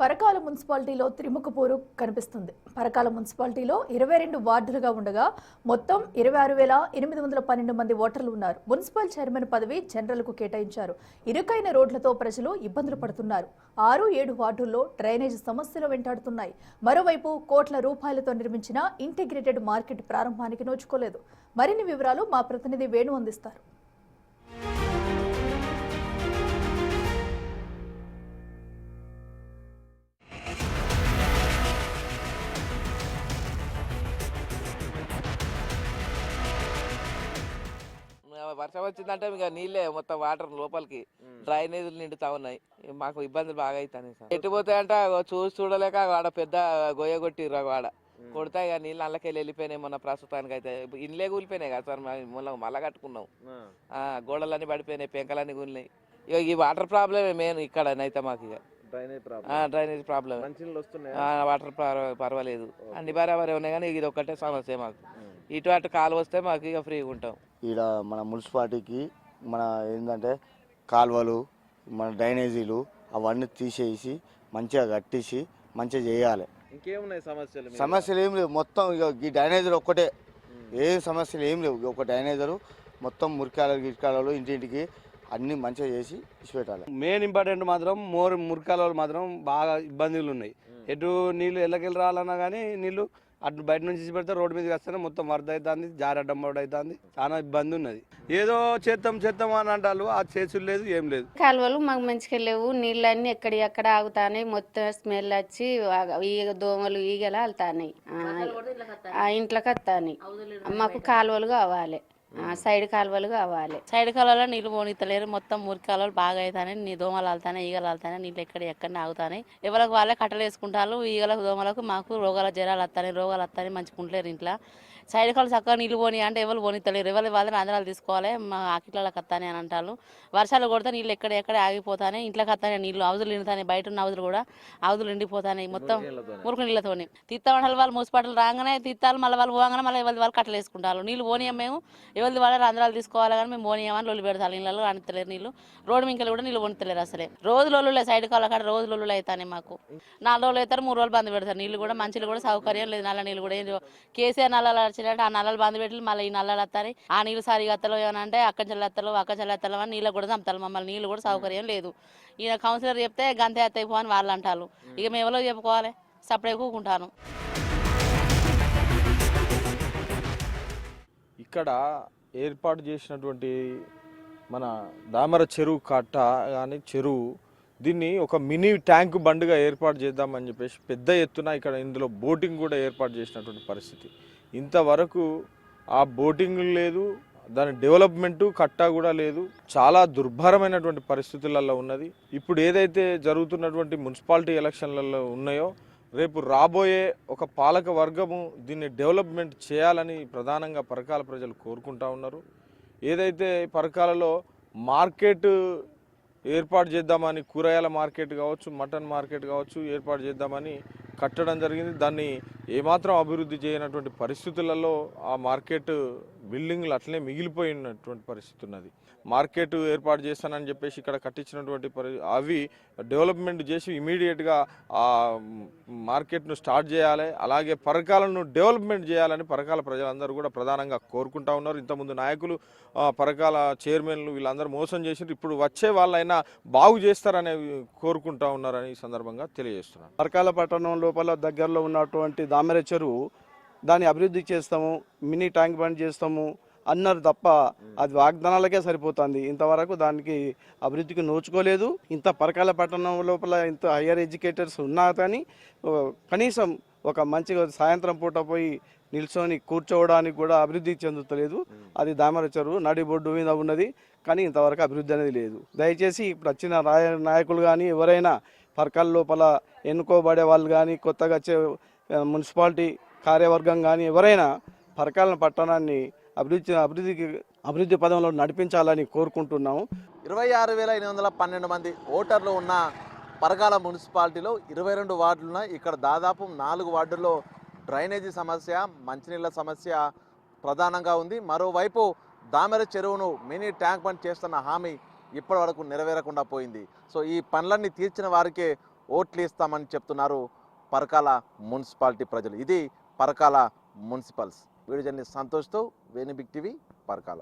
పరకాల మున్సిపాలిటీలో త్రిముఖ పోరు కనిపిస్తుంది. పరకాల మున్సిపాలిటీలో 22 వార్డులుగా ఉండగా మొత్తం 26,812 మంది ఓటర్లు ఉన్నారు. మున్సిపల్ చైర్మన్ పదవి జనరల్కు కేటాయించారు. ఇరుకైన రోడ్లతో ప్రజలు ఇబ్బందులు పడుతున్నారు. 6-7 వార్డుల్లో డ్రైనేజ్ సమస్యలు వెంటాడుతున్నాయి. మరోవైపు కోట్ల రూపాయలతో నిర్మించిన ఇంటిగ్రేటెడ్ మార్కెట్ ప్రారంభానికి నోచుకోలేదు. మరిన్ని వివరాలు మా ప్రతినిధి వేణు అందిస్తారు. వర్షం వచ్చిందంటే ఇక నీళ్ళే మొత్తం వాటర్ లోపలికి డ్రైనేజీలు నిండుతా ఉన్నాయి. మాకు ఇబ్బందులు బాగా అవుతాయి సార్. ఎట్టిపోతాయంటే చూడలేక ఆడ పెద్ద గొయ్య కొట్టిర్రు. ఆడ కొడితే ఇక నీళ్ళు అల్లకెళ్ళి వెళ్ళిపోయినాయి. మొన్న ప్రస్తుతానికి అయితే ఇండ్లే కూలిపోయినాయి కదా సార్. మళ్ళా కట్టుకున్నాం. గోడలన్నీ పడిపోయినాయి, పెంకలన్నీ కూలినాయి. ఇక ఈ వాటర్ ప్రాబ్లమే మెయిన్ ఇక్కడనైతే మాకు. ఇక డ్రైనేజ్ ప్రాబ్లం, వాటర్ పర్వాలేదు, అన్ని బరాబరే ఉన్నాయి. కానీ ఇది ఒక్కటే సమస్య మాకు. ఇటు అటు కాలు వస్తే మాకు ఇక ఫ్రీగా ఉంటాం. ఈడ మన మున్సిపాలిటీకి మన ఏంటంటే కాలువలు, మన డ్రైనేజీలు అవన్నీ తీసేసి మంచిగా కట్టేసి మంచిగా చేయాలి. ఇంకేమున్నాయి సమస్యలు? సమస్యలు ఏం లేవు. మొత్తం ఇక ఈ డ్రైనేజర్ ఒక్కటే, ఏం సమస్యలు ఏం లేవు. ఒక డ్రైనేజరు మొత్తం మురికాలలు ఇంటింటికి అన్నీ మంచిగా చేసి ఇచ్చిపెట్టాలి. మెయిన్ ఇంపార్టెంట్ మాత్రం మురికాలలో మాత్రం బాగా ఇబ్బందులు ఉన్నాయి. ఎటు నీళ్ళు ఎల్లకెళ్ళి రావాలన్నా కానీ నీళ్ళు అటు బయట నుంచి ఇచ్చి పెడితే రోడ్డు మీదకి వస్తేనే మొత్తం వరద అవుతుంది, జారడం అవుతుంది. చాలా ఇబ్బంది ఉన్నది. ఏదో చేద్దాం అని అంటారు, ఆ చేసులు లేదు, ఏం లేదు. కాలువలు మాకు మంచిగా లేవు. నీళ్ళన్నీ ఎక్కడ ఆగుతాయి. మొత్తం స్మెల్ వచ్చి దోమలు ఈగలు వెళ్తాయి, ఇంట్లోకి వస్తాయి. మాకు కాలువలు కావాలి, సైడ్ కాలువలు కావాలి. సైడ్ కాలువలో నీళ్ళు పోనీతలేరు. మొత్తం మురికి కాలువలు బాగా అవుతాయి. నీ దోమలు వెళ్తాయి, ఈగలు వెళ్తాయి. నీళ్ళు ఎక్కడ ఆగుతాయి. ఎవరికి వాళ్ళే కట్టలు వేసుకుంటారు. ఈగలకు దోమలకు మాకు రోగాల జ్వరాలు వస్తాయి. మంచిగా ఉండలేరు ఇంట్లో. సైడ్ కాలు చక్కగా నీళ్ళు పోనీ అంటే ఎవరు పోనీతలేరు. వాళ్ళని ఆంధ్రాలు తీసుకోవాలి, మా ఆకిట్లకి వస్తాయి అని అంటారు. వర్షాలు కొడితే నీళ్ళు ఎక్కడ ఆగిపోతాయి. ఇంట్లోకి వస్తాయి నీళ్ళు, హౌజులు నిండుతాయి. బయట ఉన్న హౌజులు కూడా హౌజులు నిండిపోతాయి మొత్తం మురికి నీళ్ళతోని. తీస్తామంటారు వాళ్ళు మున్సిపాలిటీలు రాగానే తీస్తాలు, మళ్ళీ వాళ్ళు పోగానే మళ్ళీ వాళ్ళు కట్టలు వేసుకుంటారు. నీళ్ళు పోనీయం మేము, ఎవరిది వాళ్ళ ఆంధ్రాలు తీసుకోవాలి కానీ మేము పోనీయమని లొల్లి పెడతారు. నీళ్ళలో అనితలేరు నీళ్ళు. రోడ్డు మింకెళ్ళి కూడా నీళ్ళు కొనితలేరు. అసలే రోజు లొల్లులే, సైడ్ కాళ్ళ కాడ రోజు లొల్లులు అవుతాయి. మాకు 4 రోజులు అవుతారు, 3 రోజులు బంద్ పెడతారు. నీళ్ళు కూడా మంచిలు కూడా సౌకర్యం లేదు. నల్ల నీళ్ళు కూడా కేసీఆర్ నల్లలు వచ్చినట్టు ఆ నల్లలు బంద్ పెట్టి మళ్ళీ ఈ నల్లలు వస్తాయి. ఆ నీళ్ళు సరిగా వస్తలో ఏమనంటే అక్కడ చెల్లెత్తలు అని నీళ్ళు కూడా చంపుతారు మమ్మల్ని. నీళ్ళు కూడా సౌకర్యం లేదు. ఈయన కౌన్సిలర్ చెప్తే గంతే ఎత్తైపో అని వాళ్ళు అంటారు. ఇక మేము ఎవరో చెప్పుకోవాలి, సపరేట్ కూకుంటాను. ఇక్కడ ఏర్పాటు చేసినటువంటి మన దామర చెరువు కట్ట కానీ చెరువు, దీన్ని ఒక మినీ ట్యాంకు బండ్గా ఏర్పాటు చేద్దామని చెప్పేసి పెద్ద ఎత్తున ఇక్కడ ఇందులో బోటింగ్ కూడా ఏర్పాటు చేసినటువంటి పరిస్థితి. ఇంతవరకు ఆ బోటింగ్ లేదు, దాని డెవలప్మెంటు కట్ట కూడా లేదు. చాలా దుర్భరమైనటువంటి పరిస్థితులలో ఉన్నది. ఇప్పుడు ఏదైతే జరుగుతున్నటువంటి మున్సిపాలిటీ ఎలక్షన్లలో ఉన్నాయో, రేపు రాబోయే ఒక పాలక వర్గము దీన్ని డెవలప్మెంట్ చేయాలని ప్రధానంగా పరకాల ప్రజలు కోరుకుంటా ఉన్నారు. ఏదైతే పరకాలలో మార్కెట్ ఏర్పాటు చేద్దామని, కూరగాయల మార్కెట్ కావచ్చు, మటన్ మార్కెట్ కావచ్చు ఏర్పాటు చేద్దామని కట్టడం జరిగింది. దాన్ని ఏమాత్రం అభివృద్ధి చేయనటువంటి పరిస్థితులలో ఆ మార్కెట్ బిల్డింగ్లు అట్లనే మిగిలిపోయినటువంటి పరిస్థితి ఉన్నది. మార్కెట్ ఏర్పాటు చేస్తానని చెప్పేసి ఇక్కడ కట్టించినటువంటి అవి డెవలప్మెంట్ చేసి ఇమీడియట్గా ఆ మార్కెట్ను స్టార్ట్ చేయాలి. అలాగే పరకాలను డెవలప్మెంట్ చేయాలని పరకాల ప్రజలందరూ కూడా ప్రధానంగా కోరుకుంటా ఉన్నారు. ఇంతకుముందు నాయకులు, పరకాల చైర్మన్లు వీళ్ళందరూ మోసం చేసి ఇప్పుడు వచ్చే వాళ్ళైనా బాగు చేస్తారని కోరుకుంటా ఉన్నారని ఈ సందర్భంగా తెలియజేస్తున్నారు. పరకాల పట్టణం లోపల దగ్గరలో ఉన్నటువంటి దామెర చెరువు, దాన్ని అభివృద్ధి చేస్తాము, మినీ ట్యాంక్ బండ్ చేస్తాము అన్నారు తప్ప అది వాగ్దానాలకే సరిపోతుంది. ఇంతవరకు దానికి అభివృద్ధికి నోచుకోలేదు. ఇంత పరకాల పట్టణం లోపల ఇంత హయ్యర్ ఎడ్యుకేటర్స్ ఉన్నా కానీ కనీసం ఒక మంచిగా సాయంత్రం పూట పోయి నిల్చొని కూర్చోవడానికి కూడా అభివృద్ధి చెందుతలేదు. అది దామెర చెరువు నడి బొడ్డు మీద ఉన్నది, కానీ ఇంతవరకు అభివృద్ధి అనేది లేదు. దయచేసి ఇప్పుడు వచ్చిన నాయకులు కానీ ఎవరైనా పరకాల లోపల ఎన్నుకోబడే వాళ్ళు కానీ, కొత్తగా వచ్చే మున్సిపాలిటీ కార్యవర్గం కానీ ఎవరైనా పరకాల పట్టణాన్ని అభివృద్ధి పదంలో నడిపించాలని కోరుకుంటున్నాము. 26,812 మంది ఓటర్లు ఉన్న పరకాల మున్సిపాలిటీలో 22 వార్డులున్నాయి. ఇక్కడ దాదాపు 4 వార్డుల్లో డ్రైనేజీ సమస్య, మంచినీళ్ళ సమస్య ప్రధానంగా ఉంది. మరోవైపు దామెర చెరువును మినీ ట్యాంక్ బండ్ చేస్తున్న హామీ ఇప్పటి వరకు నెరవేరకుండా పోయింది. సో ఈ పనులన్నీ తీర్చిన వారికే ఓట్లు ఇస్తామని చెప్తున్నారు పరకాల మున్సిపాలిటీ ప్రజలు. ఇది పరకాల మున్సిపల్స్. వీడియో జర్నలిస్ట్ సంతోష్తో వేణు బిగ్ టీవీ పరకాల.